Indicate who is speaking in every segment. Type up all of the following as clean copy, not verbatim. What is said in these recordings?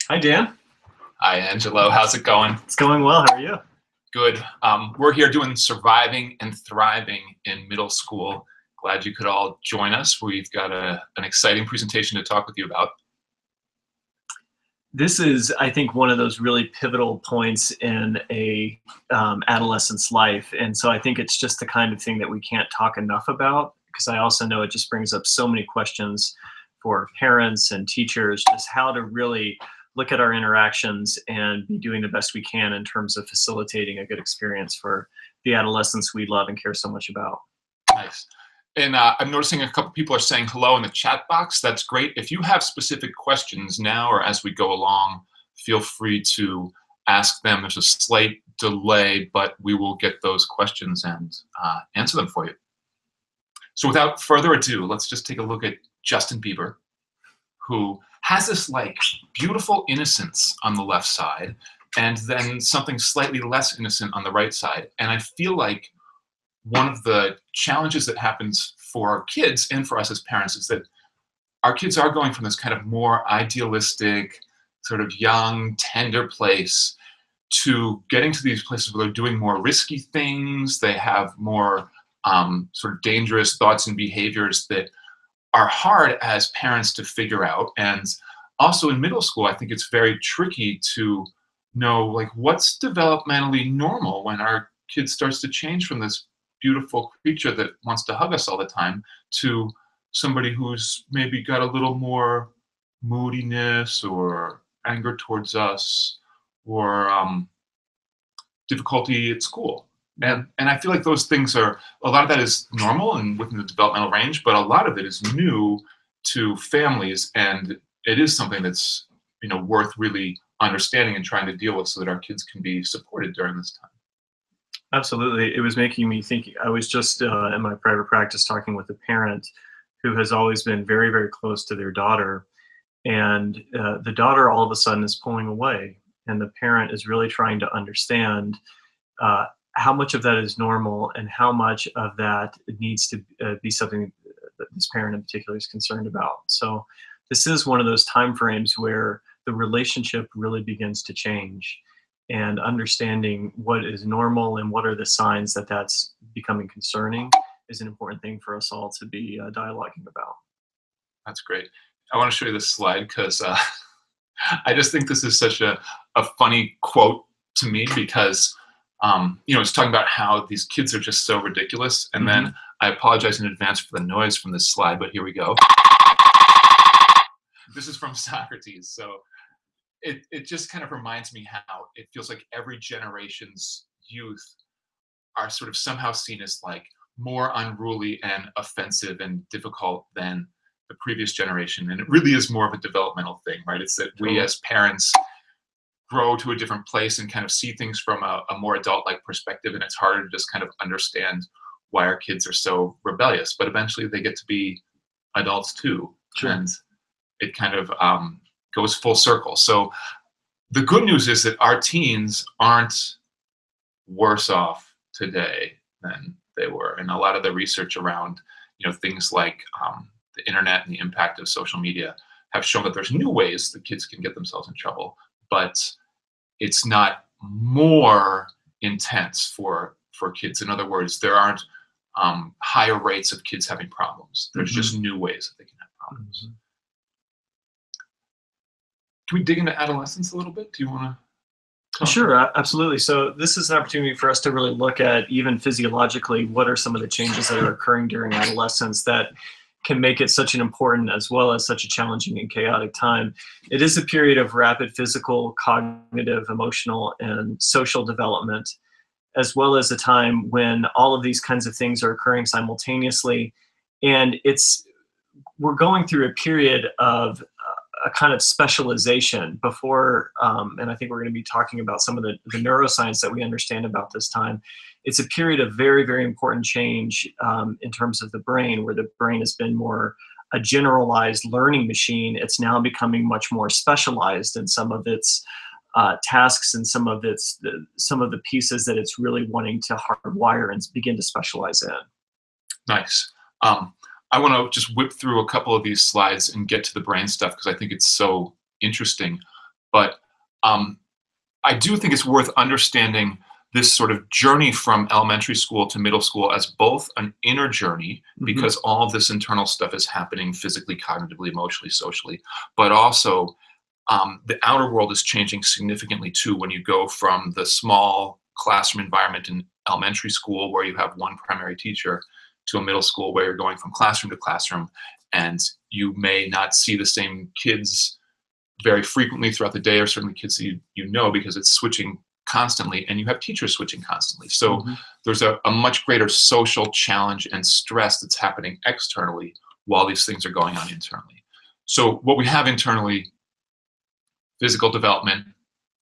Speaker 1: Hi, Dan.
Speaker 2: Hi, Angelo. How's it going?
Speaker 1: It's going well. How are you?
Speaker 2: Good. We're here doing Surviving and Thriving in Middle School. Glad you could all join us. We've got an exciting presentation to talk with you about.
Speaker 1: This is, I think, one of those really pivotal points in a adolescent's life. And so I think it's just the kind of thing that we can't talk enough about, because I also know it just brings up so many questions for parents and teachers, just how to really look at our interactions and be doing the best we can in terms of facilitating a good experience for the adolescents we love and care so much about.
Speaker 2: Nice. And I'm noticing a couple people are saying hello in the chat box. That's great. If you have specific questions now or as we go along, feel free to ask them. There's a slight delay, but we will get those questions and answer them for you. So without further ado, let's just take a look at Justin Bieber, who has this like beautiful innocence on the left side and then something slightly less innocent on the right side. And I feel like one of the challenges that happens for our kids and for us as parents is that our kids are going from this kind of more idealistic, sort of young, tender place to getting to these places where they're doing more risky things. They have more sort of dangerous thoughts and behaviors that are hard as parents to figure out. And also in middle school, I think it's very tricky to know like what's developmentally normal when our kid starts to change from this beautiful creature that wants to hug us all the time to somebody who's maybe got a little more moodiness or anger towards us or difficulty at school. And I feel like those things are, a lot of that is normal and within the developmental range, but a lot of it is new to families, and it is something that's, you know, worth really understanding and trying to deal with so that our kids can be supported during this time.
Speaker 1: Absolutely. It was making me think. I was just in my private practice talking with a parent who has always been very, very close to their daughter. And the daughter all of a sudden is pulling away. And the parent is really trying to understand how much of that is normal and how much of that needs to be something that this parent in particular is concerned about. So this is one of those time frames where the relationship really begins to change. And understanding what is normal and what are the signs that that's becoming concerning is an important thing for us all to be dialoguing about.
Speaker 2: That's great. I want to show you this slide because I just think this is such a funny quote to me because, you know, it's talking about how these kids are just so ridiculous. And then I apologize in advance for the noise from this slide, but here we go. This is from Socrates. So it just kind of reminds me how it feels like every generation's youth are sort of somehow seen as like more unruly and offensive and difficult than the previous generation. And it really is more of a developmental thing, right? It's that we as parents grow to a different place and kind of see things from a more adult-like perspective, and it's harder to just kind of understand why our kids are so rebellious. But eventually they get to be adults too.
Speaker 1: Sure.
Speaker 2: And it kind of goes full circle. So the good news is that our teens aren't worse off today than they were. And a lot of the research around, you know, things like the internet and the impact of social media have shown that there's new ways that kids can get themselves in trouble, but it's not more intense for kids. In other words, there aren't higher rates of kids having problems. There's just new ways that they can have problems. Can we dig into adolescence a little bit? Do you want to?
Speaker 1: Sure, absolutely. So this is an opportunity for us to really look at, even physiologically, what are some of the changes that are occurring during adolescence that can make it such an important as well as such a challenging and chaotic time. It is a period of rapid physical, cognitive, emotional, and social development, as well as a time when all of these kinds of things are occurring simultaneously. And we're going through a period of a kind of specialization before, and I think we're going to be talking about some of the neuroscience that we understand about this time. It's a period of very, very important change in terms of the brain, where the brain has been more a generalized learning machine. It's now becoming much more specialized in some of its tasks and some of the pieces that it's really wanting to hardwire and begin to specialize in.
Speaker 2: Nice. I want to just whip through a couple of these slides and get to the brain stuff because I think it's so interesting. But I do think it's worth understanding this sort of journey from elementary school to middle school as both an inner journey, because all of this internal stuff is happening physically, cognitively, emotionally, socially, but also the outer world is changing significantly too when you go from the small classroom environment in elementary school where you have one primary teacher to a middle school where you're going from classroom to classroom, and you may not see the same kids very frequently throughout the day, or certainly kids that you know, because it's switching constantly, and you have teachers switching constantly. So there's a much greater social challenge and stress that's happening externally while these things are going on internally. So what we have internally, physical development,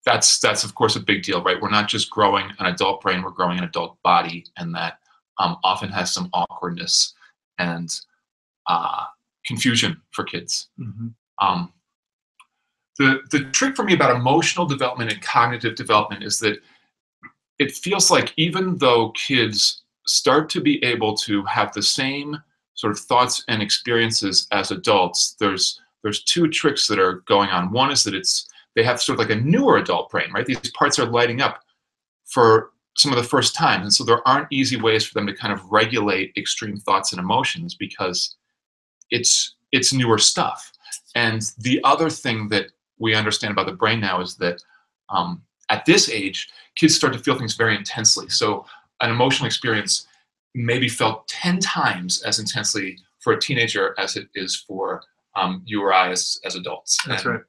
Speaker 2: that's of course a big deal, right? We're not just growing an adult brain, we're growing an adult body, and that often has some awkwardness and confusion for kids. The trick for me about emotional development and cognitive development is that it feels like even though kids start to be able to have the same sort of thoughts and experiences as adults, there's two tricks that are going on. One is that they have sort of like a newer adult brain, right? These parts are lighting up for some of the first time, and so there aren't easy ways for them to kind of regulate extreme thoughts and emotions because it's newer stuff. And the other thing that we understand about the brain now is that at this age, kids start to feel things very intensely. So an emotional experience may be felt 10 times as intensely for a teenager as it is for you or I as adults.
Speaker 1: That's
Speaker 2: and
Speaker 1: right.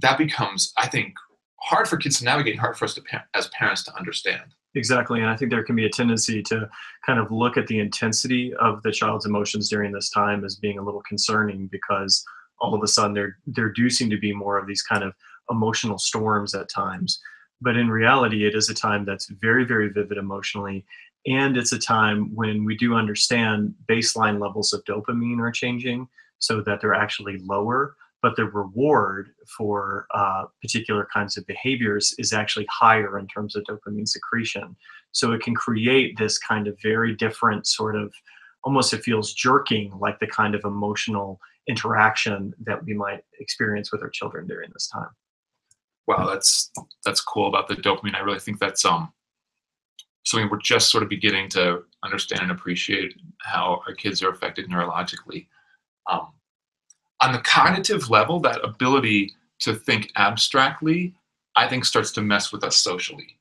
Speaker 2: That becomes, I think, hard for kids to navigate, hard for us as parents to understand.
Speaker 1: Exactly, and I think there can be a tendency to kind of look at the intensity of the child's emotions during this time as being a little concerning, because all of a sudden there do seem to be more of these kind of emotional storms at times. But in reality, it is a time that's very, very vivid emotionally, and it's a time when we do understand baseline levels of dopamine are changing so that they're actually lower, but the reward for particular kinds of behaviors is actually higher in terms of dopamine secretion. So it can create this kind of very different sort of, almost it feels jerking, like the kind of emotional interaction that we might experience with our children during this time.
Speaker 2: Wow, that's cool about the dopamine. I really think that's something we're just sort of beginning to understand and appreciate, how our kids are affected neurologically. On the cognitive level, that ability to think abstractly, I think, starts to mess with us socially.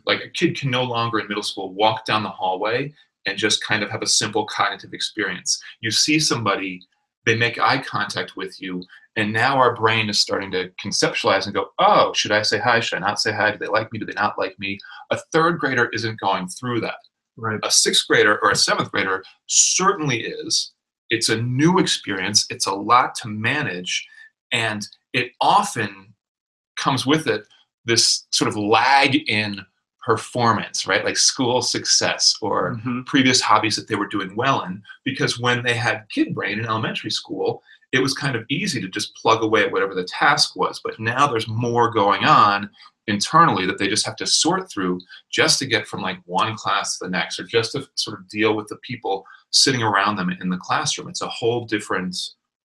Speaker 2: Like a kid can no longer in middle school walk down the hallway and just kind of have a simple cognitive experience. You see somebody, they make eye contact with you, and now our brain is starting to conceptualize and go, oh, should I say hi? Should I not say hi? Do they like me? Do they not like me? A third grader isn't going through that.
Speaker 1: Right.
Speaker 2: A sixth grader or a seventh grader certainly is. It's a new experience. It's a lot to manage. And it often comes with it this sort of lag in performance, right? Like school success or previous hobbies that they were doing well in. Because when they had kid brain in elementary school, it was kind of easy to just plug away at whatever the task was. But now there's more going on internally that they just have to sort through just to get from like one class to the next, or just to sort of deal with the people sitting around them in the classroom. It's a whole different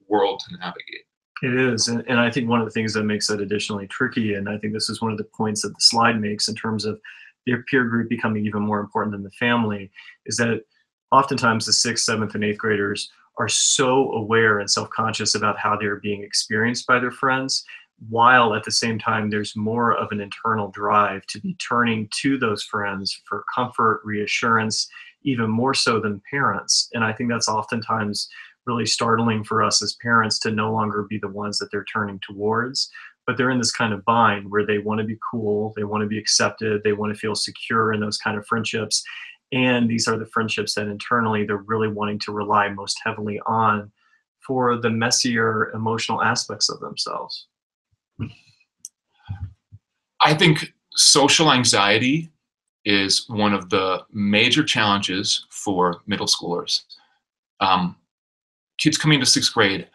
Speaker 2: world to navigate.
Speaker 1: It is, and I think one of the things that makes it additionally tricky, and I think this is one of the points that the slide makes in terms of their peer group becoming even more important than the family, is that oftentimes the 6th, 7th, and 8th graders are so aware and self-conscious about how they're being experienced by their friends, while at the same time there's more of an internal drive to be turning to those friends for comfort, reassurance, even more so than parents. And I think that's oftentimes really startling for us as parents, to no longer be the ones that they're turning towards, but they're in this kind of bind where they want to be cool, they want to be accepted, they want to feel secure in those kind of friendships. And these are the friendships that internally they're really wanting to rely most heavily on for the messier emotional aspects of themselves.
Speaker 2: I think social anxiety is one of the major challenges for middle schoolers. Kids coming into 6th grade,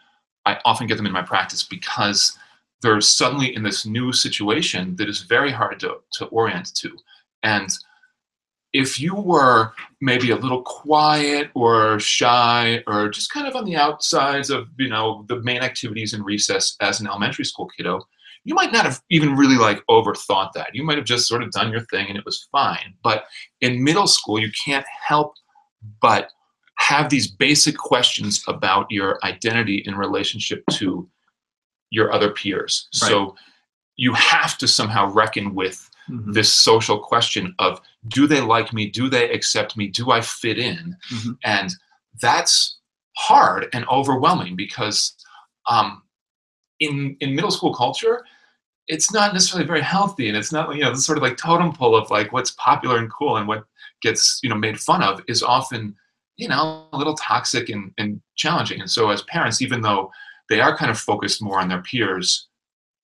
Speaker 2: I often get them in my practice because they're suddenly in this new situation that is very hard to orient to. And if you were maybe a little quiet or shy or just kind of on the outsides of, the main activities in recess as an elementary school kiddo, you might not have even really like overthought that. You might have just sort of done your thing and it was fine. But in middle school, you can't help but have these basic questions about your identity in relationship to your other peers. Right. So you have to somehow reckon with this social question of, do they like me? Do they accept me? Do I fit in? And that's hard and overwhelming because in middle school culture, it's not necessarily very healthy, and it's not, this sort of like totem pole of like what's popular and cool and what gets, made fun of is often, a little toxic and challenging. And so as parents, even though they are kind of focused more on their peers,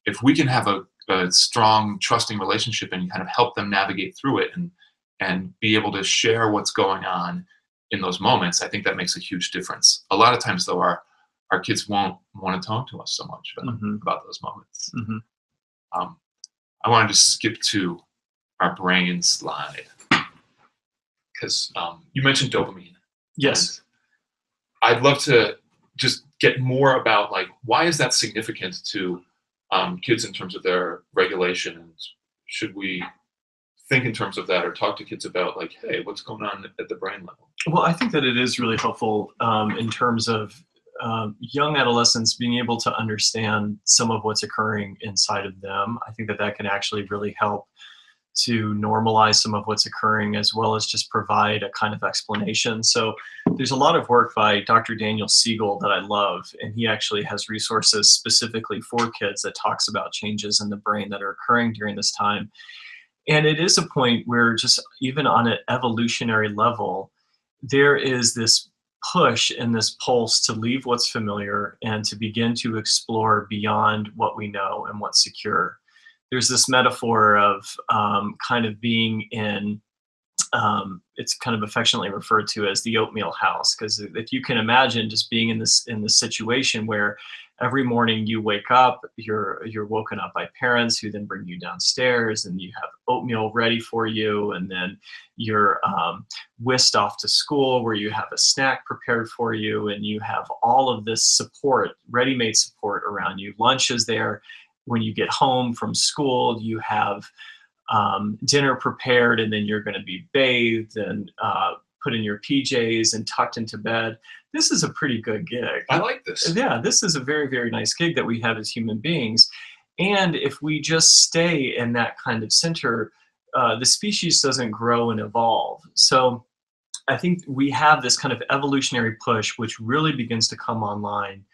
Speaker 2: if we can have a strong, trusting relationship and kind of help them navigate through it and be able to share what's going on in those moments, I think that makes a huge difference. A lot of times, though, our kids won't want to talk to us so much about those moments. I wanted to skip to our brain slide because you mentioned dopamine.
Speaker 1: Yes.
Speaker 2: I'd love to just get more about, like, why is that significant to kids in terms of their regulation, and should we think in terms of that or talk to kids about, like, hey, what's going on at the brain level?
Speaker 1: Well, I think that it is really helpful in terms of young adolescents being able to understand some of what's occurring inside of them. I think that that can actually really help to normalize some of what's occurring, as well as just provide a kind of explanation. So there's a lot of work by Dr. Daniel Siegel that I love, and he actually has resources specifically for kids that talks about changes in the brain that are occurring during this time. And it is a point where, just even on an evolutionary level, there is this push and this pulse to leave what's familiar and to begin to explore beyond what we know and what's secure. There's this metaphor of kind of being in, it's kind of affectionately referred to as the oatmeal house, because if you can imagine just being in this situation where every morning you wake up, you're woken up by parents who then bring you downstairs, and you have oatmeal ready for you, and then you're whisked off to school where you have a snack prepared for you, and you have all of this support, ready-made support around you. Lunch is there. When you get home from school, you have dinner prepared, and then you're going to be bathed and put in your PJs and tucked into bed. This is a pretty good gig.
Speaker 2: I like this.
Speaker 1: Yeah, this is a very, very nice gig that we have as human beings. And if we just stay in that kind of center, the species doesn't grow and evolve. So I think we have this kind of evolutionary push, which really begins to come online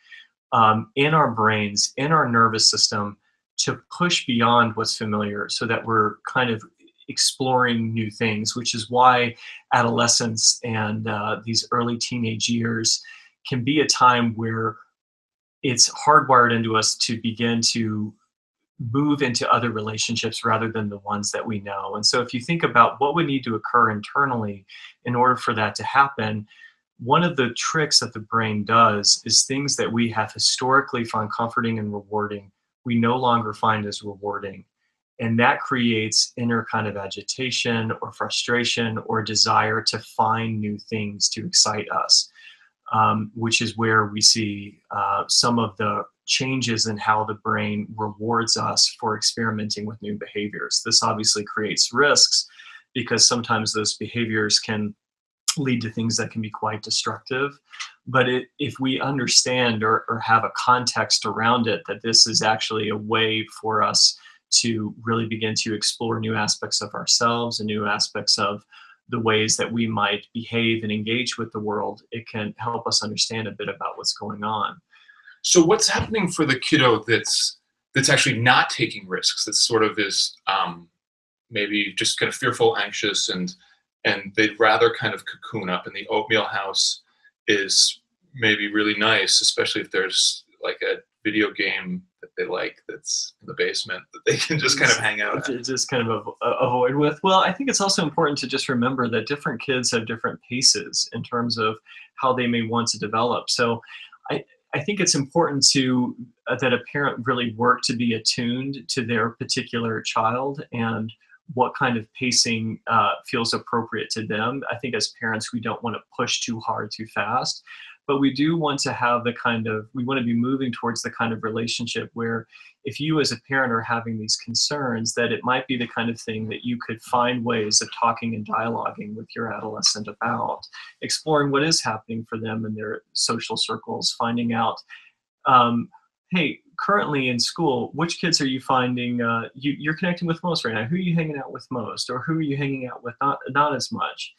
Speaker 1: in our brains, in our nervous system, to push beyond what's familiar so that we're kind of exploring new things, which is why adolescence and these early teenage years can be a time where it's hardwired into us to begin to move into other relationships rather than the ones that we know. And so if you think about what would need to occur internally in order for that to happen, one of the tricks that the brain does is things that we have historically found comforting and rewarding, we no longer find as rewarding. And that creates inner kind of agitation or frustration or desire to find new things to excite us, which is where we see some of the changes in how the brain rewards us for experimenting with new behaviors. This obviously creates risks because sometimes those behaviors can lead to things that can be quite destructive. But if we understand or have a context around it, that this is actually a way for us to really begin to explore new aspects of ourselves and new aspects of the ways that we might behave and engage with the world, it can help us understand a bit about what's going on.
Speaker 2: So what's happening for the kiddo that's actually not taking risks, that sort of is maybe just kind of fearful, anxious, and they'd rather kind of cocoon up, and the oatmeal house is maybe really nice, especially if there's like a video game that they like that's in the basement that they can just kind of hang out at.
Speaker 1: Just kind of avoid with. Well, I think it's also important to just remember that different kids have different paces in terms of how they may want to develop. So I think it's important to that a parent really work to be attuned to their particular child and what kind of pacing feels appropriate to them. I think as parents, we don't want to push too hard, too fast. but we do want to have we want to be moving towards the kind of relationship where if you as a parent are having these concerns, that it might be the kind of thing that you could find ways of talking and dialoguing with your adolescent about, exploring what is happening for them in their social circles, finding out, hey, currently in school, which kids are you finding you're connecting with most right now? Who are you hanging out with most? Or who are you hanging out with not as much?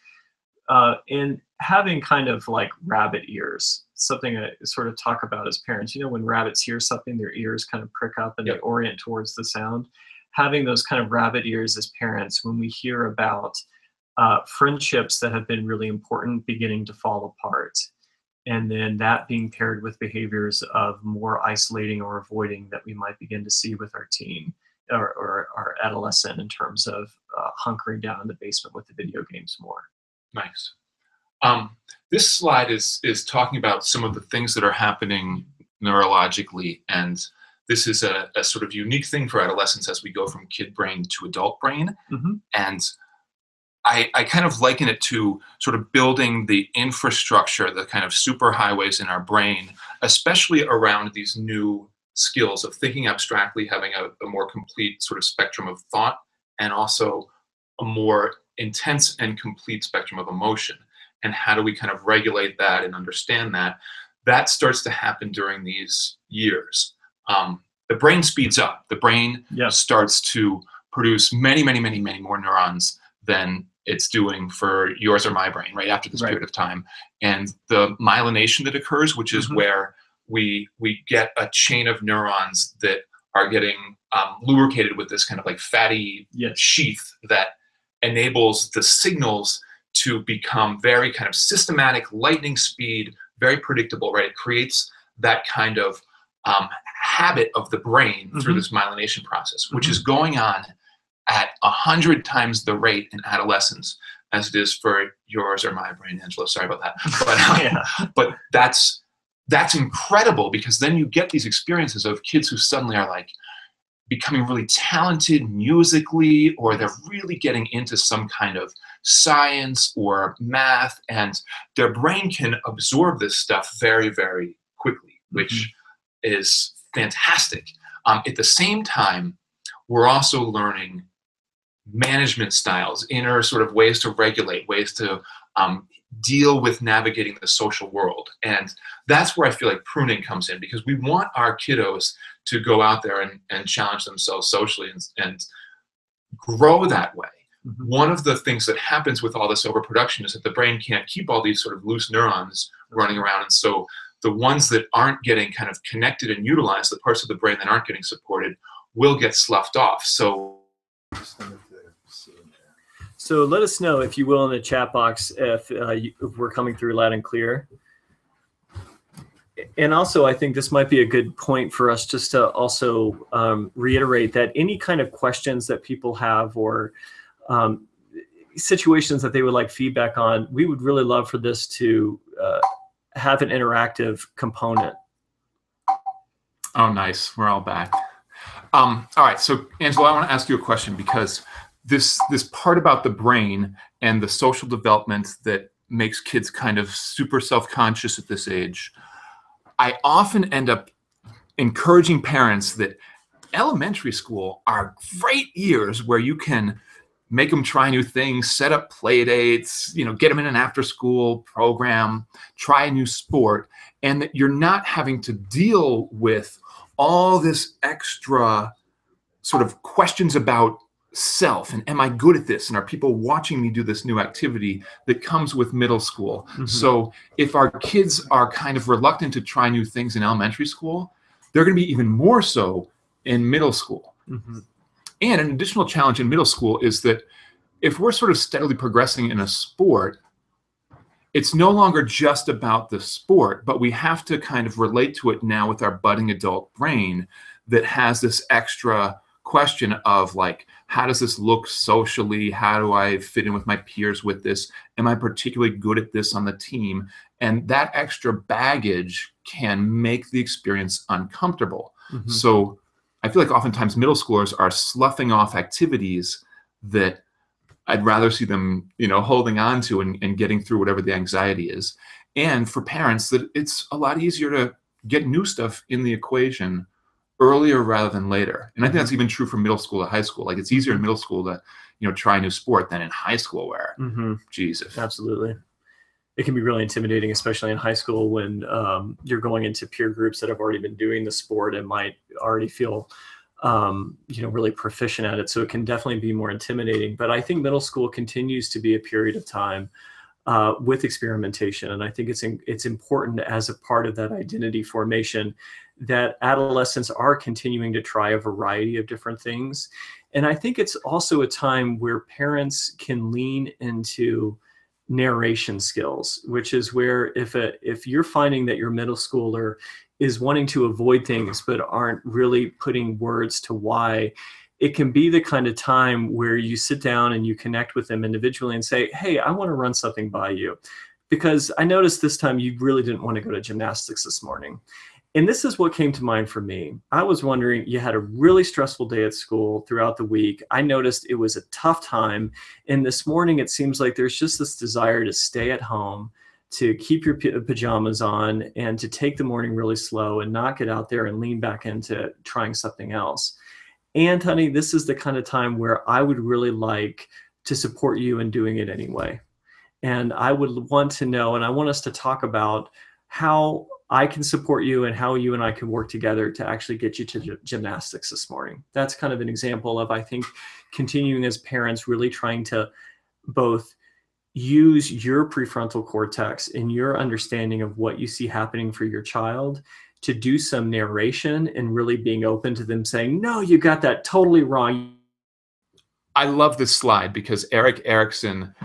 Speaker 1: And having kind of like rabbit ears, something I sort of talk about as parents. You know, when rabbits hear something, their ears kind of prick up and they orient towards the sound. Having those kind of rabbit ears as parents when we hear about friendships that have been really important beginning to fall apart. And then that being paired with behaviors of more isolating or avoiding that we might begin to see with our teen or our adolescent in terms of hunkering down in the basement with the video games more.
Speaker 2: Nice. This slide is talking about some of the things that are happening neurologically, and this is a sort of unique thing for adolescents as we go from kid brain to adult brain.
Speaker 1: Mm-hmm.
Speaker 2: And I kind of liken it to sort of building the infrastructure, the kind of superhighways in our brain, especially around these new skills of thinking abstractly, having a more complete sort of spectrum of thought, and also a more intense and complete spectrum of emotion. And how do we kind of regulate that and understand that? That starts to happen during these years. The brain speeds up. The brain starts to produce many, many, many, many more neurons than it's doing for yours or my brain right after this period of time. And the myelination that occurs, which is where we get a chain of neurons that are getting lubricated with this kind of like fatty sheath that enables the signals to become very kind of systematic, lightning speed, very predictable, right? It creates that kind of habit of the brain through this myelination process, which is going on at 100 times the rate in adolescence as it is for yours or my brain, Angelo. Sorry about that. But that's incredible, because then you get these experiences of kids who suddenly are like becoming really talented musically, or they're really getting into some kind of science or math, and their brain can absorb this stuff very, very quickly, which is fantastic. At the same time, we're also learning management styles, inner sort of ways to regulate, ways to deal with navigating the social world. And that's where I feel like pruning comes in, because we want our kiddos to go out there and challenge themselves socially and grow that way. One of the things that happens with all this overproduction is that the brain can't keep all these sort of loose neurons running around. And so the ones that aren't getting kind of connected and utilized, the parts of the brain that aren't getting supported, will get sloughed off.
Speaker 1: So let us know, if you will, in the chat box if we're coming through loud and clear. And also, I think this might be a good point for us just to also reiterate that any kind of questions that people have, or situations that they would like feedback on, we would really love for this to have an interactive component.
Speaker 2: Oh, nice. We're all back. All right. So, Angelo, I want to ask you a question, because this part about the brain and the social development that makes kids kind of super self-conscious at this age, I often end up encouraging parents that elementary school are great years where you can make them try new things, set up play dates, get them in an after-school program, try a new sport, and that you're not having to deal with all this extra sort of questions about self and am I good at this, and are people watching me do this new activity that comes with middle school. So if our kids are kind of reluctant to try new things in elementary school, they're going to be even more so in middle school. And an additional challenge in middle school is that if we're sort of steadily progressing in a sport, it's no longer just about the sport, but we have to kind of relate to it now with our budding adult brain that has this extra question of like, how does this look socially? How do I fit in with my peers with this? Am I particularly good at this on the team? And that extra baggage can make the experience uncomfortable. So I feel like oftentimes middle schoolers are sloughing off activities that I'd rather see them, holding on to and getting through whatever the anxiety is. And for parents, that it's a lot easier to get new stuff in the equation earlier rather than later. And I think that's even true from middle school to high school. Like it's easier in middle school to, you know, try a new sport than in high school where, Jesus.
Speaker 1: Absolutely. It can be really intimidating, especially in high school when you're going into peer groups that have already been doing the sport and might already feel, you know, really proficient at it. So it can definitely be more intimidating. But I think middle school continues to be a period of time with experimentation. And I think it's important as a part of that identity formation that adolescents are continuing to try a variety of different things. And I think it's also a time where parents can lean into narration skills, which is where if you're finding that your middle schooler is wanting to avoid things but aren't really putting words to why, it can be the kind of time where you sit down and you connect with them individually and say, hey, I want to run something by you because I noticed this time you really didn't want to go to gymnastics this morning. And this is what came to mind for me. I was wondering, you had a really stressful day at school throughout the week. I noticed it was a tough time. And this morning, it seems like there's just this desire to stay at home, to keep your pajamas on, and to take the morning really slow and not get out there and lean back into trying something else. And honey, this is the kind of time where I would really like to support you in doing it anyway. And I would want to know, and I want us to talk about how I can support you and how you and I can work together to actually get you to gymnastics this morning. That's kind of an example of, I think, continuing as parents, really trying to both use your prefrontal cortex and your understanding of what you see happening for your child to do some narration and really being open to them saying, no, you got that totally wrong.
Speaker 2: I love this slide because Erik Erikson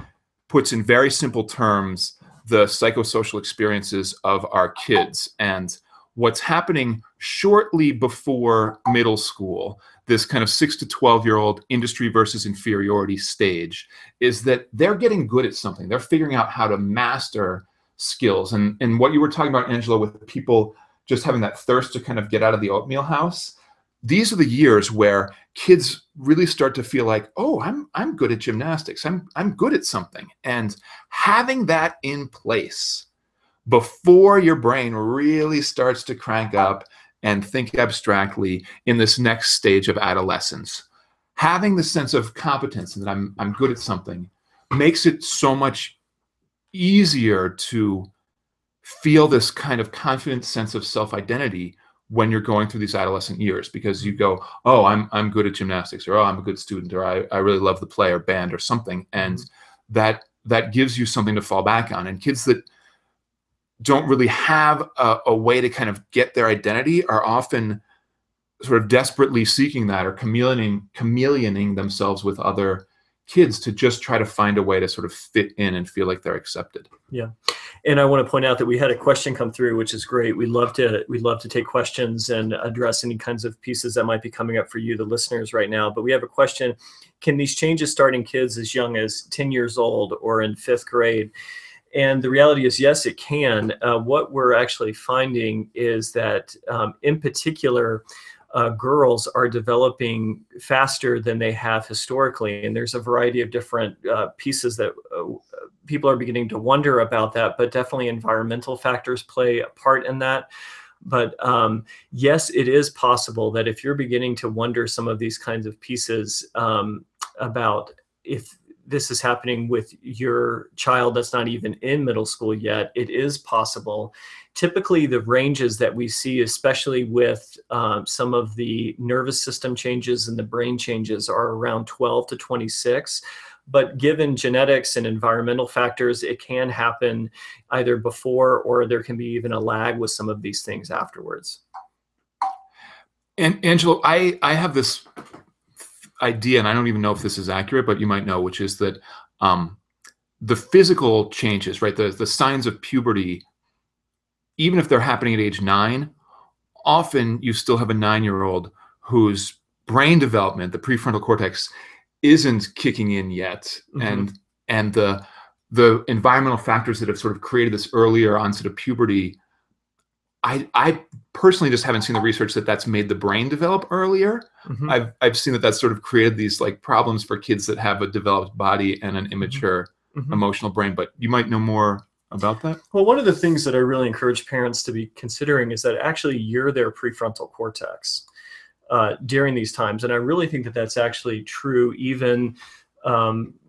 Speaker 2: puts in very simple terms the psychosocial experiences of our kids and what's happening shortly before middle school, this kind of 6 to 12-year-old industry versus inferiority stage, is that they're getting good at something. They're figuring out how to master skills. And what you were talking about, Angela, with people just having that thirst to kind of get out of the oatmeal house, these are the years where kids really start to feel like, oh, I'm good at gymnastics. I'm good at something. And having that in place before your brain really starts to crank up and think abstractly in this next stage of adolescence, having the sense of competence and that I'm good at something makes it so much easier to feel this kind of confident sense of self-identity when you're going through these adolescent years, because you go, oh, I'm good at gymnastics, or oh, I'm a good student, or I really love the play or band or something. And that gives you something to fall back on. And kids that don't really have a way to kind of get their identity are often sort of desperately seeking that, or chameleoning themselves with other kids to just try to find a way to sort of fit in and feel like they're accepted.
Speaker 1: Yeah. And I want to point out that we had a question come through, which is great. We love to take questions and address any kinds of pieces that might be coming up for you, the listeners, right now. But we have a question: can these changes start in kids as young as 10 years old or in 5th grade? And the reality is, yes, it can. What we're actually finding is that, in particular, girls are developing faster than they have historically. And there's a variety of different pieces that people are beginning to wonder about that, but definitely environmental factors play a part in that. But yes, it is possible that if you're beginning to wonder some of these kinds of pieces about if this is happening with your child that's not even in middle school yet, it is possible. Typically, the ranges that we see, especially with some of the nervous system changes and the brain changes, are around 12 to 26. But given genetics and environmental factors, it can happen either before, or there can be even a lag with some of these things afterwards.
Speaker 2: And Angelo, I have this idea, and I don't even know if this is accurate, but you might know, which is that the physical changes, right, the signs of puberty, even if they're happening at age 9, often you still have a 9-year-old whose brain development, the prefrontal cortex, isn't kicking in yet. And the environmental factors that have sort of created this earlier onset of puberty, I personally just haven't seen the research that that's made the brain develop earlier. I've seen that that's sort of created these like problems for kids that have a developed body and an immature emotional brain. But you might know more about that?
Speaker 1: Well, one of the things that I really encourage parents to be considering is that actually you're their prefrontal cortex during these times. And I really think that that's actually true even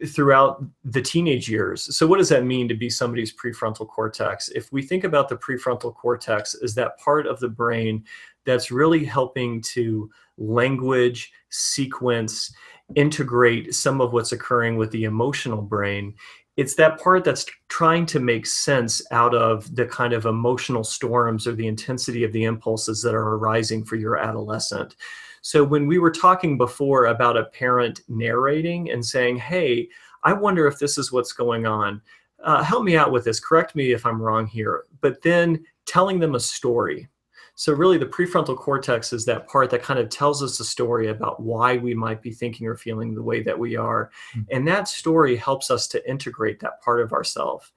Speaker 1: throughout the teenage years. So what does that mean to be somebody's prefrontal cortex? If we think about the prefrontal cortex as that part of the brain that's really helping to language, sequence, integrate some of what's occurring with the emotional brain, it's that part that's trying to make sense out of the kind of emotional storms or the intensity of the impulses that are arising for your adolescent. So when we were talking before about a parent narrating and saying, hey, I wonder if this is what's going on. Help me out with this. Correct me if I'm wrong here. But then telling them a story. So really the prefrontal cortex is that part that kind of tells us a story about why we might be thinking or feeling the way that we are. And that story helps us to integrate that part of ourselves.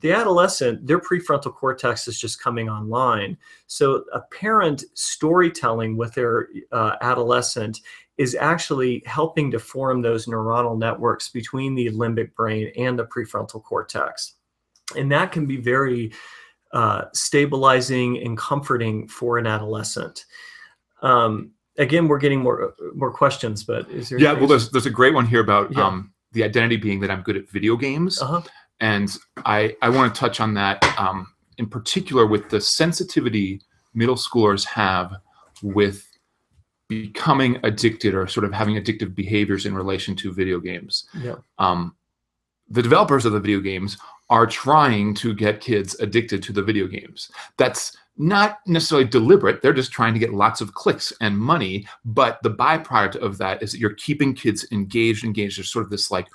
Speaker 1: The adolescent, their prefrontal cortex is just coming online. So a parent storytelling with their adolescent is actually helping to form those neuronal networks between the limbic brain and the prefrontal cortex. And that can be very stabilizing and comforting for an adolescent. Again, we're getting more questions, but is there?
Speaker 2: Yeah, well, there's a great one here about the identity being that I'm good at video games. And I want to touch on that in particular with the sensitivity middle schoolers have with becoming addicted or sort of having addictive behaviors in relation to video games. The developers of the video games are trying to get kids addicted to the video games. That's not necessarily deliberate. They're just trying to get lots of clicks and money. But the byproduct of that is that you're keeping kids engaged. There's sort of this like,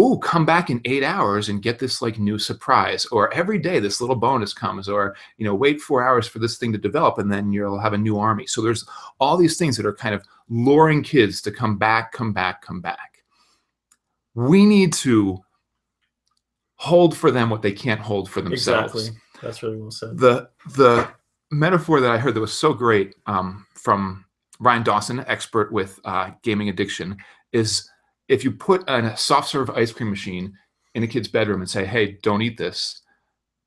Speaker 2: ooh, come back in 8 hours and get this like new surprise, or every day this little bonus comes, or, you know, wait 4 hours for this thing to develop and then you'll have a new army. So there's all these things that are kind of luring kids to come back. We need to hold for them what they can't hold for themselves.
Speaker 1: Exactly. That's really well said.
Speaker 2: The metaphor that I heard that was so great from Ryan Dawson, expert with gaming addiction, is if you put a soft serve ice cream machine in a kid's bedroom and say, hey, don't eat this,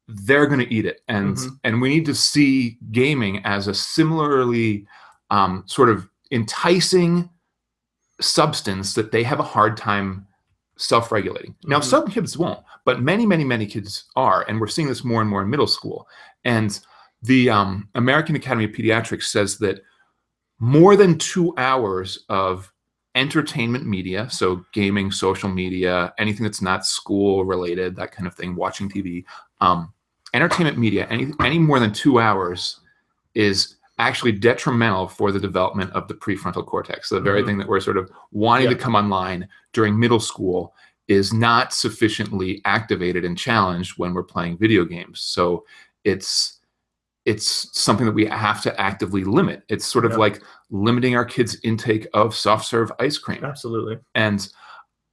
Speaker 2: they're going to eat it. And we need to see gaming as a similarly sort of enticing substance that they have a hard time self-regulating. Now, some kids won't, but many kids are. And we're seeing this more and more in middle school. And the American Academy of Pediatrics says that more than 2 hours of entertainment media, so gaming, social media, anything that's not school related, that kind of thing, watching TV, entertainment media, any more than 2 hours is actually detrimental for the development of the prefrontal cortex. So the very thing that we're sort of wanting to come online during middle school is not sufficiently activated and challenged when we're playing video games. So it's something that we have to actively limit. It's sort of like limiting our kids' intake of soft serve ice cream.
Speaker 1: Absolutely.
Speaker 2: And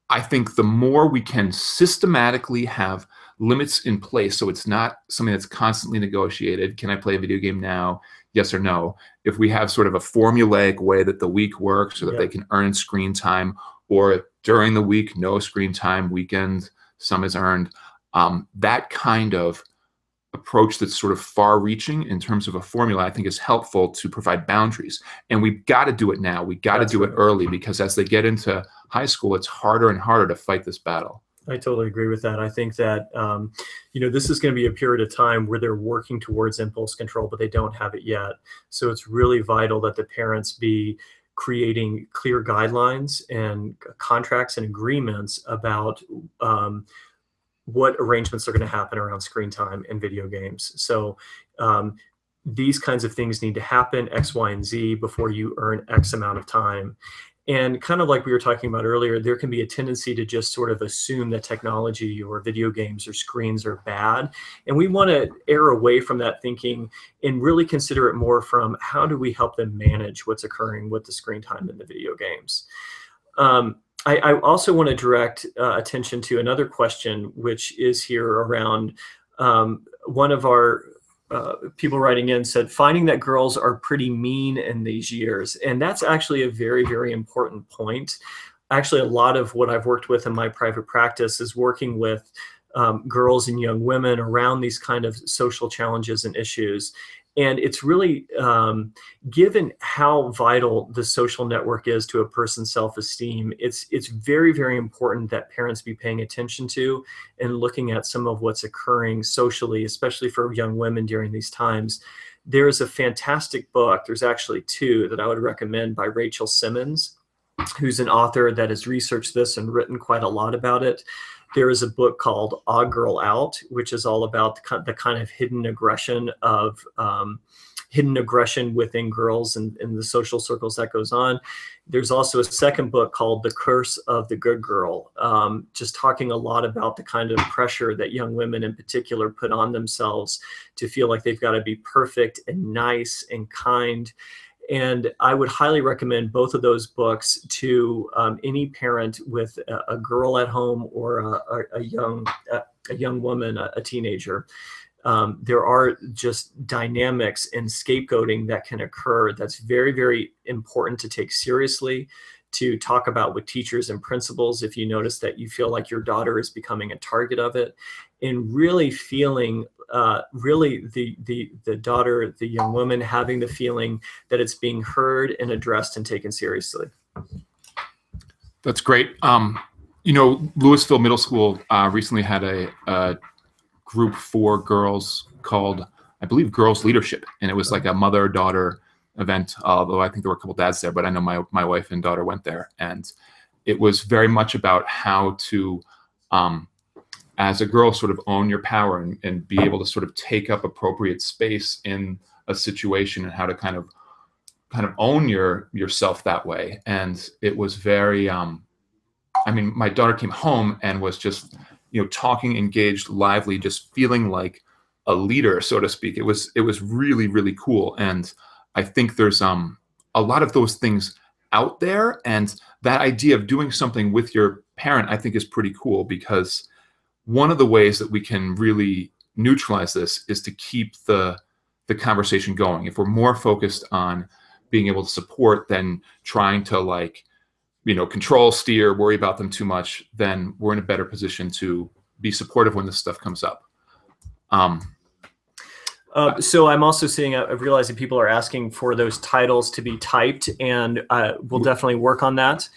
Speaker 2: I think the more we can systematically have limits in place, so it's not something that's constantly negotiated. Can I play a video game now? Yes or no. If we have sort of a formulaic way that the week works so that they can earn screen time, or during the week, no screen time, weekend, some is earned, that kind of approach that's sort of far-reaching in terms of a formula, I think is helpful to provide boundaries. And we've got to do it now. We've got to do it early, because as they get into high school, it's harder and harder to fight this battle.
Speaker 1: I totally agree with that. I think that, you know, this is going to be a period of time where they're working towards impulse control, but they don't have it yet. So it's really vital that the parents be creating clear guidelines and contracts and agreements about what arrangements are going to happen around screen time and video games. So these kinds of things need to happen, X, Y, and Z, before you earn X amount of time. And kind of like we were talking about earlier, there can be a tendency to just sort of assume that technology or video games or screens are bad. And we want to err away from that thinking and really consider it more from how do we help them manage what's occurring with the screen time in the video games. I also want to direct attention to another question, which is here around one of our people writing in said, finding that girls are pretty mean in these years. And that's actually a very, very important point. Actually, a lot of what I've worked with in my private practice is working with girls and young women around these kind of social challenges and issues. And it's really, given how vital the social network is to a person's self-esteem, it's very, very important that parents be paying attention to and looking at some of what's occurring socially, especially for young women during these times. There's a fantastic book, there's actually two that I would recommend, by Rachel Simmons, who's an author that has researched this and written quite a lot about it. There is a book called Odd Girl Out, which is all about the kind of hidden aggression within girls and the social circles that goes on. There's also a second book called The Curse of the Good Girl, just talking a lot about the kind of pressure that young women in particular put on themselves to feel like they've got to be perfect and nice and kind. And I would highly recommend both of those books to any parent with a girl at home or a young woman, a teenager. There are just dynamics and scapegoating that can occur that's very, very important to take seriously, to talk about with teachers and principals if you notice that you feel like your daughter is becoming a target of it, and really feeling the daughter, the young woman, having the feeling that it's being heard and addressed and taken seriously.
Speaker 2: That's great. You know, Louisville Middle School recently had a group for girls called, I believe, Girls Leadership, and it was like a mother-daughter event, although I think there were a couple dads there, but I know my wife and daughter went there, and it was very much about how to, as a girl, sort of own your power and be able to sort of take up appropriate space in a situation, and how to kind of own yourself that way. And it was very, I mean, my daughter came home and was just, you know, talking, engaged, lively, just feeling like a leader, so to speak. It was really, really cool. And I think there's a lot of those things out there, and that idea of doing something with your parent, I think, is pretty cool, because one of the ways that we can really neutralize this is to keep the conversation going. If we're more focused on being able to support than trying to, like, you know, control, steer, worry about them too much, then we're in a better position to be supportive when this stuff comes up.
Speaker 1: So I'm also seeing, I've realized that people are asking for those titles to be typed, and we'll definitely work on that.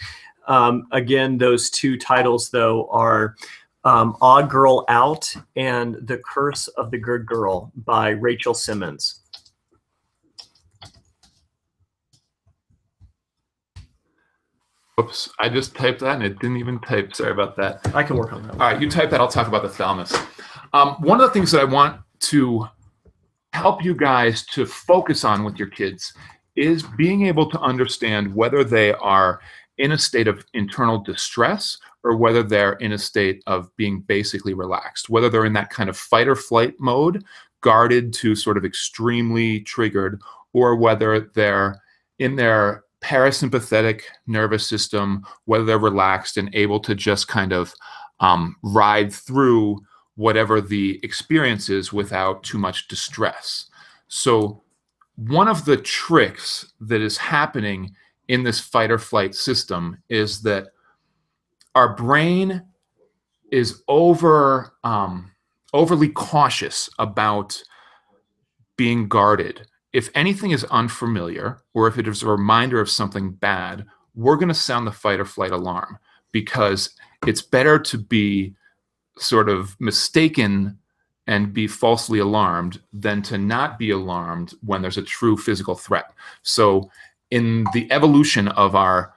Speaker 1: Again, those two titles, though, are Odd Girl Out and The Curse of the Good Girl by Rachel Simmons.
Speaker 2: Oops, I just typed that and it didn't even type. Sorry about that.
Speaker 1: I can work on that.
Speaker 2: All right, you type that. I'll talk about the thalamus. One of the things that I want to help you guys to focus on with your kids is being able to understand whether they are in a state of internal distress or whether they're in a state of being basically relaxed, whether they're in that kind of fight or flight mode, guarded to sort of extremely triggered, or whether they're in their parasympathetic nervous system, whether they're relaxed and able to just kind of ride through whatever the experience is without too much distress. So one of the tricks that is happening in this fight or flight system is that our brain is overly cautious about being guarded. If anything is unfamiliar, or if it is a reminder of something bad, we're going to sound the fight or flight alarm, because it's better to be sort of mistaken and be falsely alarmed than to not be alarmed when there's a true physical threat. So in the evolution of our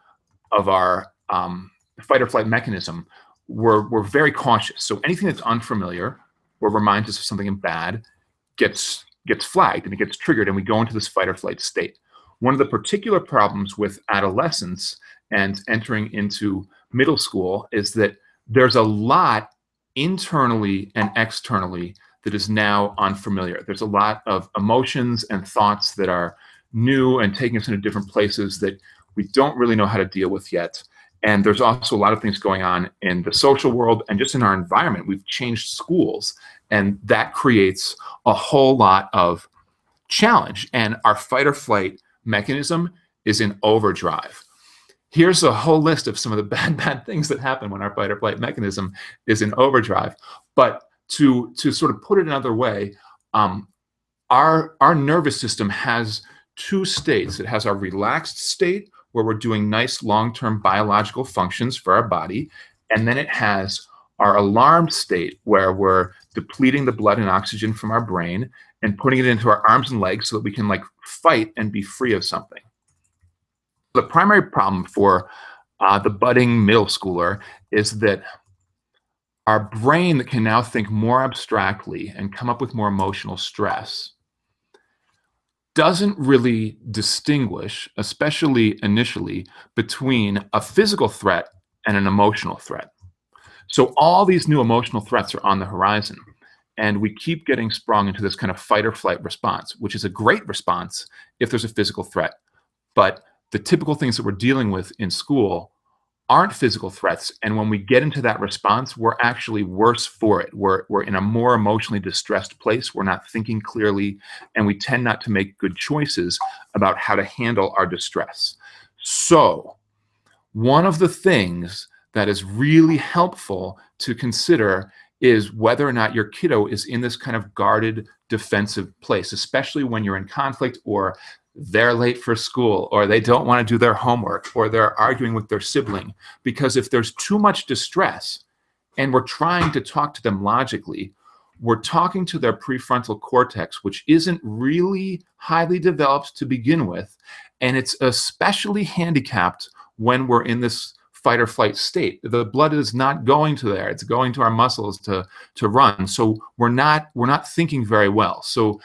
Speaker 2: fight or flight mechanism, we're very cautious. So anything that's unfamiliar or reminds us of something bad gets flagged and it gets triggered, and we go into this fight or flight state. One of the particular problems with adolescence and entering into middle school is that there's a lot internally and externally that is now unfamiliar. There's a lot of emotions and thoughts that are new and taking us into different places that we don't really know how to deal with yet. And there's also a lot of things going on in the social world and just in our environment. We've changed schools, and that creates a whole lot of challenge. And our fight or flight mechanism is in overdrive. here's a whole list of some of the bad things that happen when our fight or flight mechanism is in overdrive. But to sort of put it another way, our nervous system has two states. It has our relaxed state, where we're doing nice long-term biological functions for our body, and then it has our alarmed state, where we're depleting the blood and oxygen from our brain and putting it into our arms and legs so that we can like fight and be free of something. The primary problem for the budding middle schooler is that our brain that can now think more abstractly and come up with more emotional stress doesn't really distinguish, especially initially, between a physical threat and an emotional threat. So all these new emotional threats are on the horizon, and we keep getting sprung into this kind of fight or flight response, which is a great response if there's a physical threat. But the typical things that we're dealing with in school aren't physical threats, and when we get into that response, we're actually worse for it. We're in a more emotionally distressed place. We're not thinking clearly, and we tend not to make good choices about how to handle our distress. So one of the things that is really helpful to consider is whether or not your kiddo is in this kind of guarded, defensive place, especially when you're in conflict, or they're late for school, or they don't want to do their homework, or they're arguing with their sibling. Because if there's too much distress and we're trying to talk to them logically, we're talking to their prefrontal cortex, which isn't really highly developed to begin with, and it's especially handicapped when we're in this fight or flight state. The blood is not going to there; it's going to our muscles to run. So we're not thinking very well. So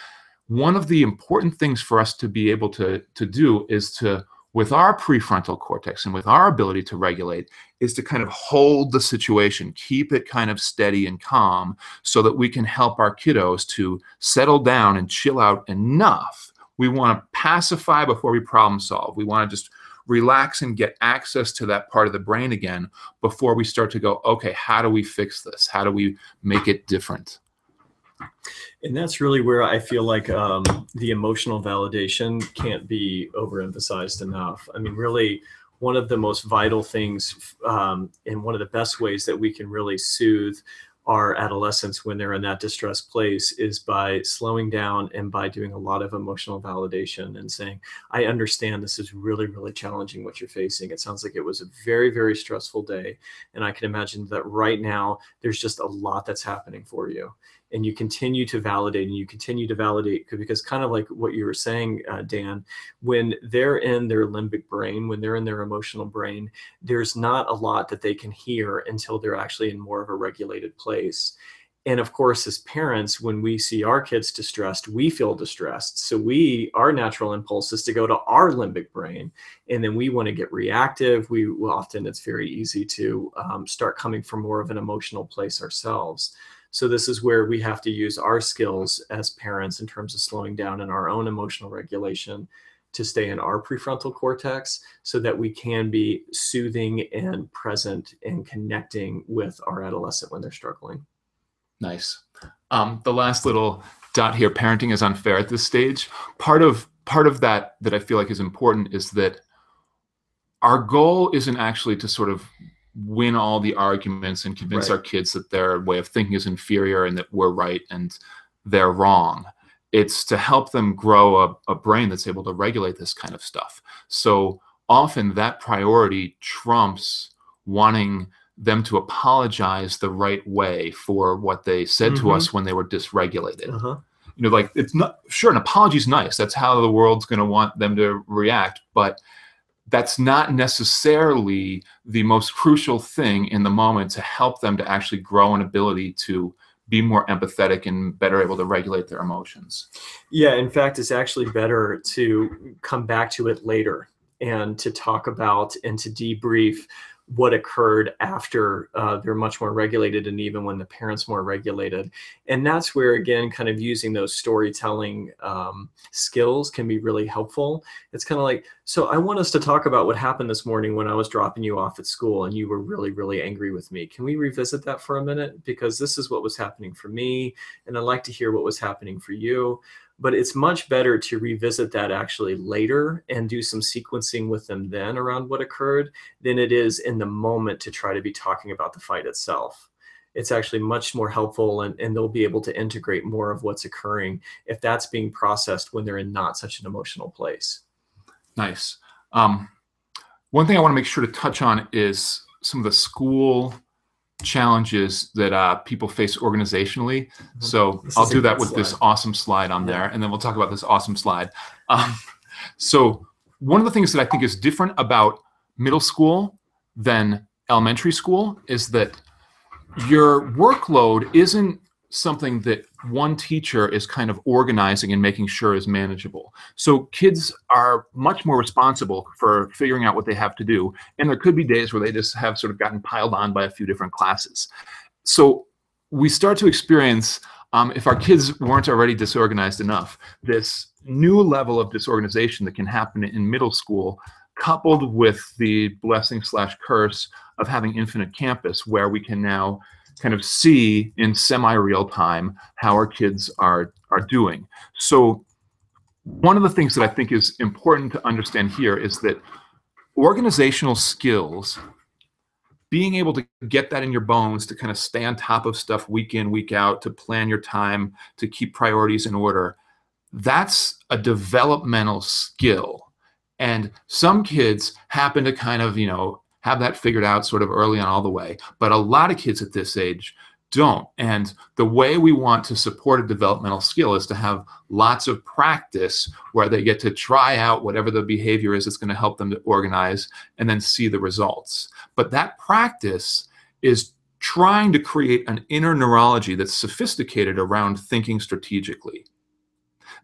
Speaker 2: one of the important things for us to be able to do is to, with our prefrontal cortex and with our ability to regulate, is to kind of hold the situation, keep it kind of steady and calm, so that we can help our kiddos to settle down and chill out enough. We want to pacify before we problem solve. We want to just relax and get access to that part of the brain again before we start to go, okay, how do we fix this? How do we make it different?
Speaker 1: And that's really where I feel like the emotional validation can't be overemphasized enough. I mean, really, one of the most vital things and one of the best ways that we can really soothe our adolescents when they're in that distressed place is by slowing down and by doing a lot of emotional validation and saying, I understand this is really, really challenging what you're facing. It sounds like it was a very, very stressful day. And I can imagine that right now, there's just a lot that's happening for you. And you continue to validate and you continue to validate, because kind of like what you were saying, Dan, when they're in their limbic brain, when they're in their emotional brain, there's not a lot that they can hear until they're actually in more of a regulated place. And of course, as parents, when we see our kids distressed, we feel distressed. So our natural impulse is to go to our limbic brain, and then we want to get reactive. Often it's very easy to start coming from more of an emotional place ourselves. So this is where we have to use our skills as parents in terms of slowing down in our own emotional regulation to stay in our prefrontal cortex so that we can be soothing and present and connecting with our adolescent when they're struggling.
Speaker 2: Nice. The last little dot here, parenting is unfair at this stage. Part of that I feel like is important is that our goal isn't actually to sort of win all the arguments and convince our kids that their way of thinking is inferior and that we're right and they're wrong. It's to help them grow a brain that's able to regulate this kind of stuff. So often that priority trumps wanting them to apologize the right way for what they said to us when they were dysregulated. You know, like, it's not, sure, an apology's nice. That's how the world's going to want them to react, but that's not necessarily the most crucial thing in the moment to help them to actually grow an ability to be more empathetic and better able to regulate their emotions.
Speaker 1: Yeah, in fact, it's actually better to come back to it later and to talk about and to debrief what occurred after they're much more regulated, and even when the parent's more regulated. And that's where, again, kind of using those storytelling skills can be really helpful. It's kind of like, so I want us to talk about what happened this morning when I was dropping you off at school and you were really, really angry with me. Can we revisit that for a minute? Because this is what was happening for me, and I'd like to hear what was happening for you. But it's much better to revisit that actually later and do some sequencing with them then around what occurred than it is in the moment to try to be talking about the fight itself. It's actually much more helpful, and they'll be able to integrate more of what's occurring if that's being processed when they're in not such an emotional place.
Speaker 2: Nice. One thing I want to make sure to touch on is some of the school challenges that people face organizationally. So I'll do that with this awesome slide on there, and then we'll talk about this awesome slide. So one of the things that I think is different about middle school than elementary school is that your workload isn't something that one teacher is kind of organizing and making sure is manageable. So kids are much more responsible for figuring out what they have to do. And there could be days where they just have sort of gotten piled on by a few different classes. So we start to experience, if our kids weren't already disorganized enough, this new level of disorganization that can happen in middle school, coupled with the blessing / curse of having infinite campus, where we can now kind of see in semi-real time how our kids are doing. So one of the things that I think is important to understand here is that organizational skills, being able to get that in your bones, to kind of stay on top of stuff week in, week out, to plan your time, to keep priorities in order, that's a developmental skill. And some kids happen to kind of, have that figured out sort of early on all the way. But a lot of kids at this age don't. And the way we want to support a developmental skill is to have lots of practice where they get to try out whatever the behavior is that's going to help them to organize and then see the results. But that practice is trying to create an inner neurology that's sophisticated around thinking strategically.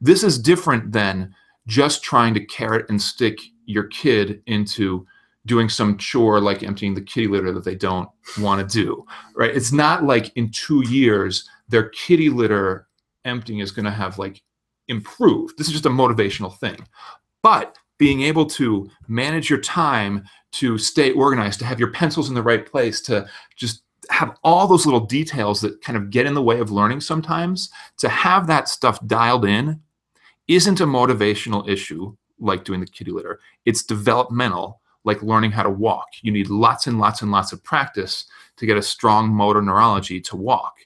Speaker 2: This is different than just trying to carrot and stick your kid into doing some chore like emptying the kitty litter that they don't want to do, right? It's not like in 2 years, their kitty litter emptying is going to have improved. This is just a motivational thing. But being able to manage your time, to stay organized, to have your pencils in the right place, to just have all those little details that kind of get in the way of learning sometimes, to have that stuff dialed in isn't a motivational issue like doing the kitty litter. It's developmental, like learning how to walk. You need lots and lots and lots of practice to get a strong motor neurology to walk.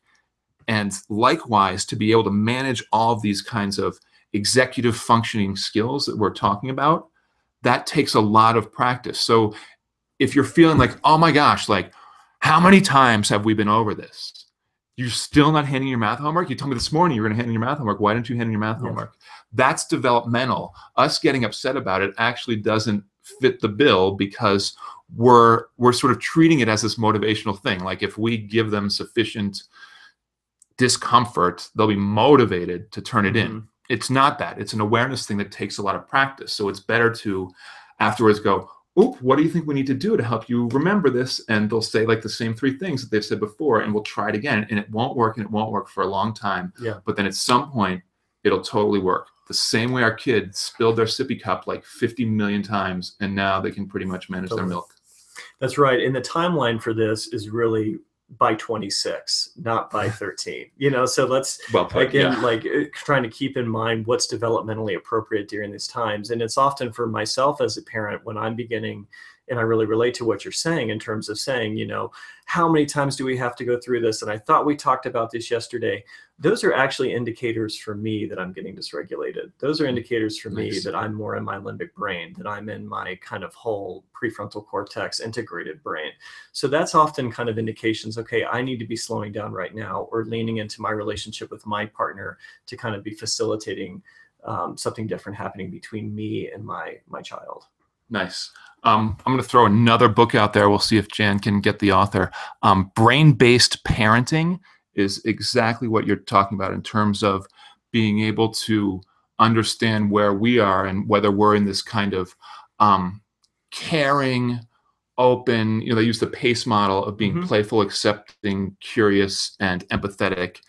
Speaker 2: And likewise, to be able to manage all of these kinds of executive functioning skills that we're talking about, that takes a lot of practice. So if you're feeling like, oh my gosh, how many times have we been over this? You're still not handing your math homework? You told me this morning you were going to hand in your math homework. Why didn't you hand in your math homework? That's developmental. Us getting upset about it actually doesn't fit the bill, because we're sort of treating it as this motivational thing. Like if we give them sufficient discomfort, they'll be motivated to turn it in. It's not that. It's an awareness thing that takes a lot of practice. So it's better to afterwards go, oop, what do you think we need to do to help you remember this? And they'll say the same 3 things that they've said before, and we'll try it again. And it won't work, and it won't work for a long time. But then at some point, it'll totally work. The same way our kids spilled their sippy cup 50 million times, and now they can pretty much manage their milk.
Speaker 1: That's right. And the timeline for this is really by 26, not by 13. So let's trying to keep in mind what's developmentally appropriate during these times. And it's often for myself as a parent, when I'm beginning, and I really relate to what you're saying in terms of saying, how many times do we have to go through this? And I thought we talked about this yesterday. Those are actually indicators for me that I'm getting dysregulated. Those are indicators for me that I'm more in my limbic brain, that I'm in my kind of whole prefrontal cortex integrated brain. So that's often kind of indications, okay, I need to be slowing down right now, or leaning into my relationship with my partner to kind of be facilitating something different happening between me and my child.
Speaker 2: Nice. I'm going to throw another book out there. We'll see if Jan can get the author. Brain-based parenting is exactly what you're talking about in terms of being able to understand where we are and whether we're in this kind of caring, open, they use the PACE model of being playful, accepting, curious, and empathetic,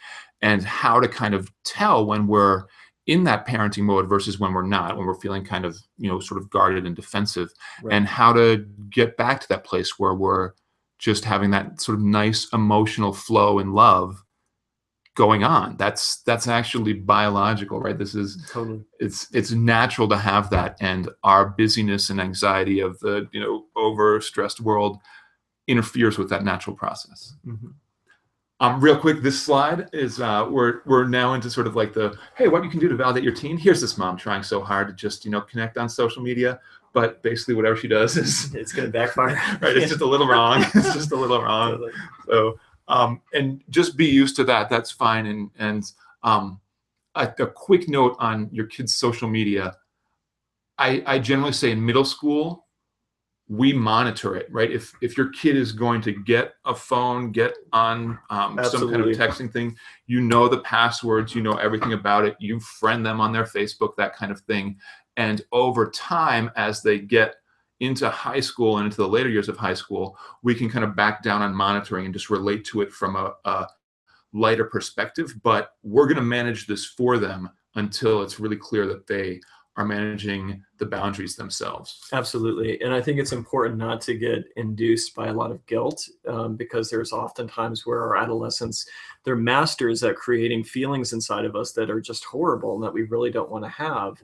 Speaker 2: and how to kind of tell when we're in that parenting mode versus when we're not, when we're feeling kind of, sort of guarded and defensive, and how to get back to that place where we're just having that sort of nice emotional flow and love going on. That's actually biological, right? This is
Speaker 1: Totally.
Speaker 2: It's natural to have that, and our busyness and anxiety of the over-stressed world interferes with that natural process. Real quick, this slide is we're now into sort of like the, hey, what you can do to validate your teen. Here's this mom trying so hard to just connect on social media, but basically whatever she does is
Speaker 1: it's going to backfire.
Speaker 2: Right? It's just a little wrong. It's just a little wrong.
Speaker 1: Totally.
Speaker 2: So and just be used to that. That's fine. And a quick note on your kids' social media. I generally say in middle school, we monitor it, right? If your kid is going to get a phone, get on some kind of texting thing, you know the passwords, you know everything about it, you friend them on their Facebook, that kind of thing. And over time, as they get into high school and into the later years of high school, we can kind of back down on monitoring and just relate to it from a lighter perspective. But we're going to manage this for them until it's really clear that they are managing the boundaries themselves.
Speaker 1: Absolutely. And I think it's important not to get induced by a lot of guilt, because there's oftentimes where our adolescents, they're masters at creating feelings inside of us that are just horrible and that we really don't want to have.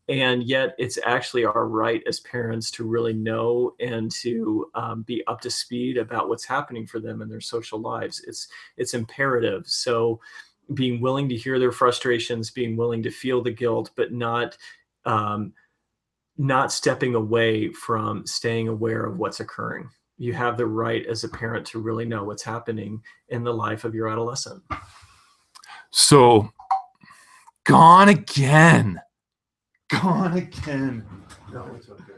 Speaker 1: And yet it's actually our right as parents to really know and to be up to speed about what's happening for them in their social lives. It's imperative. So being willing to hear their frustrations, being willing to feel the guilt, but not stepping away from staying aware of what's occurring. You have the right as a parent to really know what's happening in the life of your adolescent.
Speaker 2: So, gone again. Gone again.
Speaker 3: No, it's okay.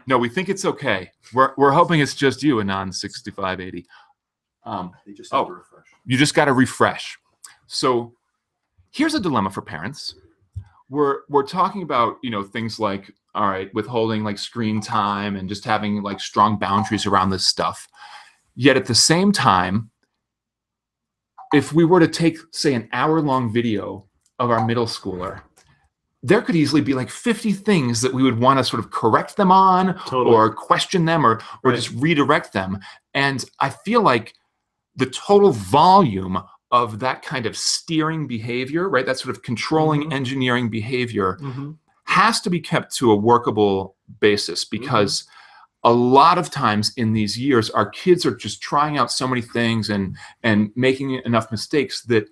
Speaker 2: No, we think it's okay. We're hoping it's just you, Anon 6580.
Speaker 3: They just have to refresh.
Speaker 2: You just got to refresh. So here's a dilemma for parents. We're talking about things like, all right, withholding like screen time and just having like strong boundaries around this stuff. Yet at the same time, if we were to take, say, an hour-long video of our middle schooler, there could easily be like 50 things that we would want to sort of correct them on,
Speaker 1: Totally.
Speaker 2: or question them, or
Speaker 1: Right.
Speaker 2: just redirect them. And I feel like the total volume of that kind of steering behavior, right, that sort of controlling engineering behavior, has to be kept to a workable basis, because a lot of times in these years, our kids are just trying out so many things and making enough mistakes that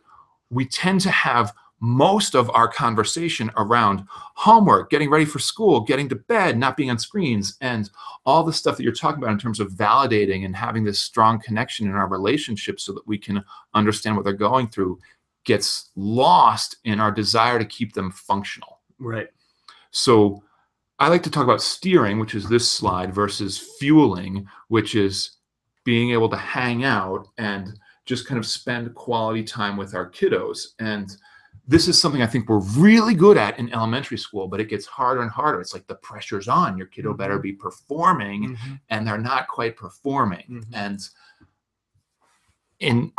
Speaker 2: we tend to have most of our conversation around homework, getting ready for school, getting to bed, not being on screens, and all the stuff that you're talking about in terms of validating and having this strong connection in our relationships so that we can understand what they're going through, gets lost in our desire to keep them functional.
Speaker 1: Right.
Speaker 2: So I like to talk about steering, which is this slide, versus fueling, which is being able to hang out and just kind of spend quality time with our kiddos. And this is something I think we're really good at in elementary school, but it gets harder and harder. It's like the pressure's on. Your kiddo better be performing, and they're not quite performing. And in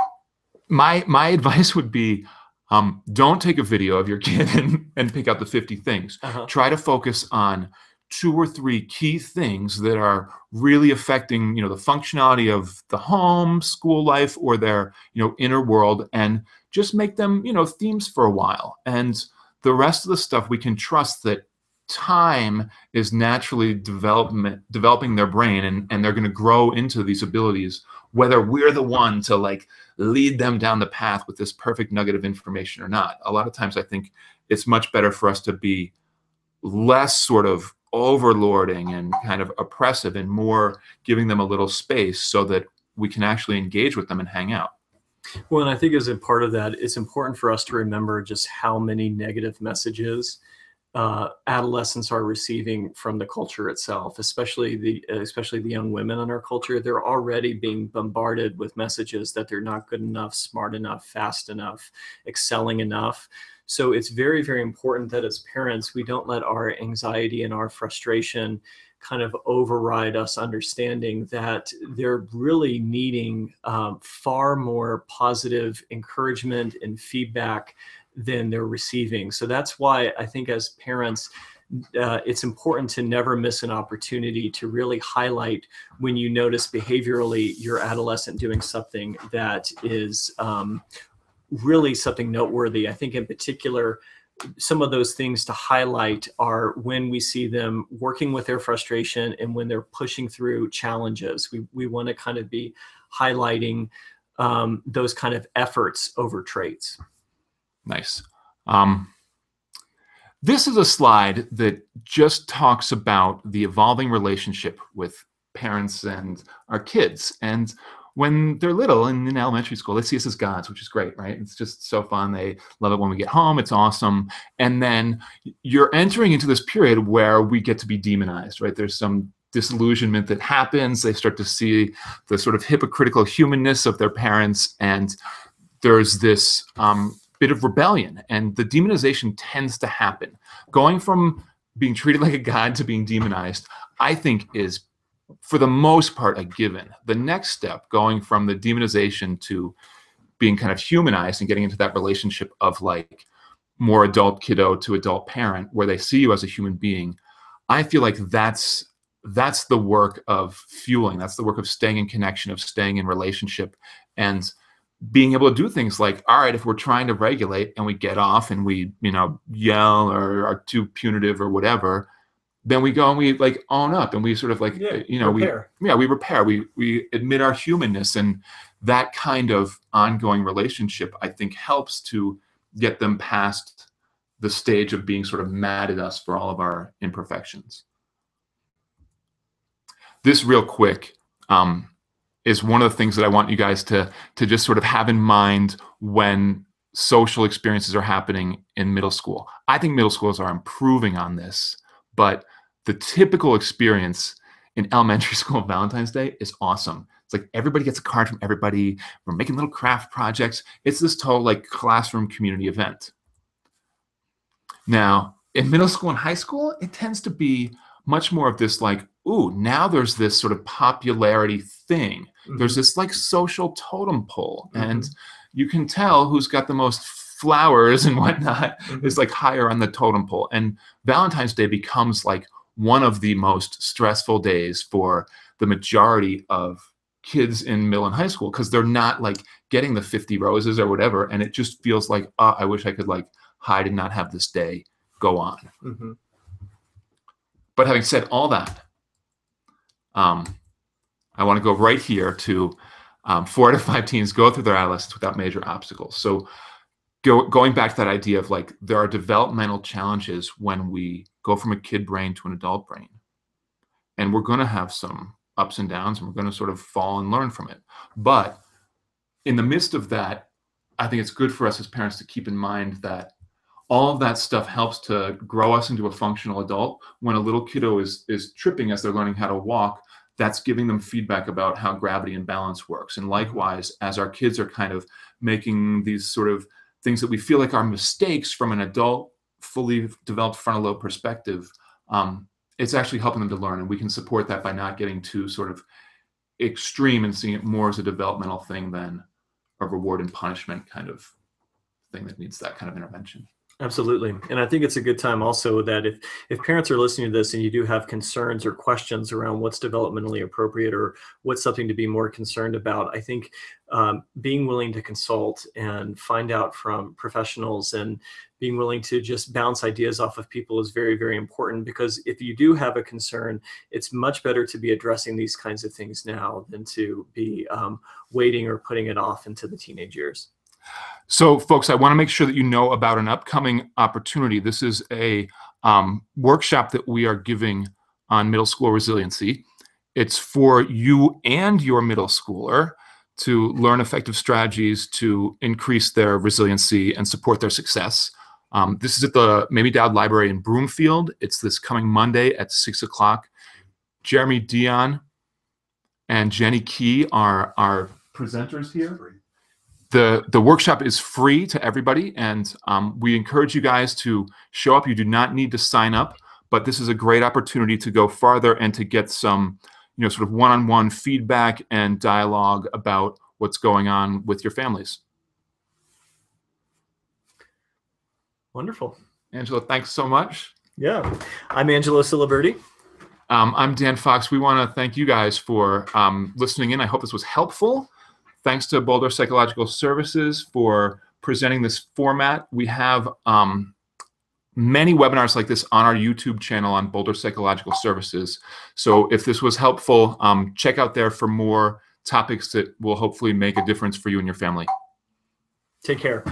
Speaker 2: my advice would be, don't take a video of your kid and pick out the 50 things. Try to focus on 2 or 3 key things that are really affecting, the functionality of the home, school life, or their, inner world, and just make them, themes for a while. And the rest of the stuff, we can trust that time is naturally developing their brain, and they're going to grow into these abilities, whether we're the one to like lead them down the path with this perfect nugget of information or not. A lot of times I think it's much better for us to be less sort of overlording and kind of oppressive, and more giving them a little space so that we can actually engage with them and hang out.
Speaker 1: Well, and I think as a part of that, it's important for us to remember just how many negative messages adolescents are receiving from the culture itself, especially the young women in our culture. They're already being bombarded with messages that they're not good enough, smart enough, fast enough, excelling enough. So it's very, very important that as parents, we don't let our anxiety and our frustration kind of override us understanding that they're really needing far more positive encouragement and feedback than they're receiving. So that's why I think as parents, it's important to never miss an opportunity to really highlight when you notice behaviorally your adolescent doing something that is really something noteworthy. I think in particular, some of those things to highlight are when we see them working with their frustration and when they're pushing through challenges. We want to kind of be highlighting those kind of efforts over traits.
Speaker 2: Nice. This is a slide that just talks about the evolving relationship with parents and our kids. And when they're little and in elementary school, they see us as gods, which is great, right? It's just so fun. They love it when we get home. It's awesome. And then you're entering into this period where we get to be demonized, right? There's some disillusionment that happens. They start to see the sort of hypocritical humanness of their parents. And there's this bit of rebellion. And the demonization tends to happen. Going from being treated like a god to being demonized, I think is, for the most part, a given. The next step, going from the demonization to being kind of humanized and getting into that relationship of like more adult kiddo to adult parent, where they see you as a human being, I feel like that's the work of fueling. That's the work of staying in connection, of staying in relationship, and being able to do things like, all right, if we're trying to regulate and we get off and we, yell or are too punitive or whatever, then we go and we like own up and we sort of like,
Speaker 1: repair.
Speaker 2: we repair, we admit our humanness, and that kind of ongoing relationship, I think, helps to get them past the stage of being sort of mad at us for all of our imperfections. This real quick is one of the things that I want you guys to just sort of have in mind when social experiences are happening in middle school. I think middle schools are improving on this, but the typical experience in elementary school on Valentine's Day is awesome. It's like everybody gets a card from everybody. We're making little craft projects. It's this total like classroom community event. Now, in middle school and high school, it tends to be much more of this like, ooh, now there's this sort of popularity thing. Mm-hmm. There's this like social totem pole. Mm-hmm. And you can tell who's got the most flowers and whatnot is like higher on the totem pole. And Valentine's Day becomes like one of the most stressful days for the majority of kids in middle and high school, because they're not like getting the 50 roses or whatever. And it just feels like, I wish I could like hide and not have this day go on. Mm-hmm. But having said all that, I want to go right here to 4 out of 5 teens go through their adolescence without major obstacles. So going back to that idea of like, there are developmental challenges when we go from a kid brain to an adult brain. And we're going to have some ups and downs, and we're going to sort of fall and learn from it. But in the midst of that, I think it's good for us as parents to keep in mind that all of that stuff helps to grow us into a functional adult. When a little kiddo is tripping as they're learning how to walk, that's giving them feedback about how gravity and balance works. And likewise, as our kids are kind of making these sort of things that we feel like are mistakes from an adult, fully developed frontal lobe perspective, it's actually helping them to learn. And we can support that by not getting too sort of extreme and seeing it more as a developmental thing than a reward and punishment kind of thing that needs that kind of intervention.
Speaker 1: Absolutely. And I think it's a good time also that if parents are listening to this and you do have concerns or questions around what's developmentally appropriate or what's something to be more concerned about, I think being willing to consult and find out from professionals and being willing to just bounce ideas off of people is very, very important, because if you do have a concern, it's much better to be addressing these kinds of things now than to be waiting or putting it off into the teenage years.
Speaker 2: So, folks, I want to make sure that you know about an upcoming opportunity. This is a workshop that we are giving on middle school resiliency. It's for you and your middle schooler to learn effective strategies to increase their resiliency and support their success. This is at the Mamie Dowd Library in Broomfield. It's this coming Monday at 6 o'clock. Jeremy Dion and Jenny Key are our presenters here. The workshop is free to everybody, and we encourage you guys to show up. You do not need to sign up, but this is a great opportunity to go farther and to get some, sort of one-on-one feedback and dialogue about what's going on with your families.
Speaker 1: Wonderful.
Speaker 2: Angela, thanks so much.
Speaker 1: Yeah. I'm Angelo Siliberti.
Speaker 2: I'm Dan Fox. We want to thank you guys for listening in. I hope this was helpful. Thanks to Boulder Psychological Services for presenting this format. We have many webinars like this on our YouTube channel on Boulder Psychological Services. So if this was helpful, check out there for more topics that will hopefully make a difference for you and your family.
Speaker 4: Take care.